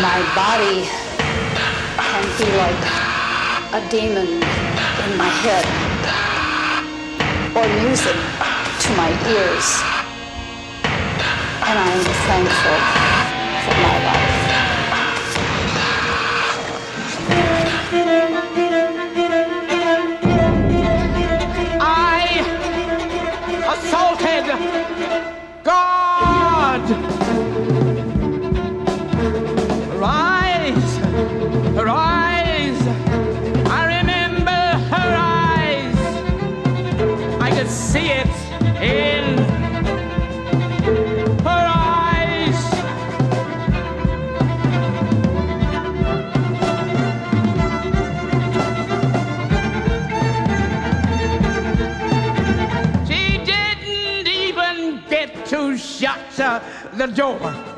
My body can be like a demon in my head, or music to my ears, and I am thankful for my life. I assaulted God. Rise, rise. I remember her eyes. I could see it in her eyes. She didn't even get to shut the door.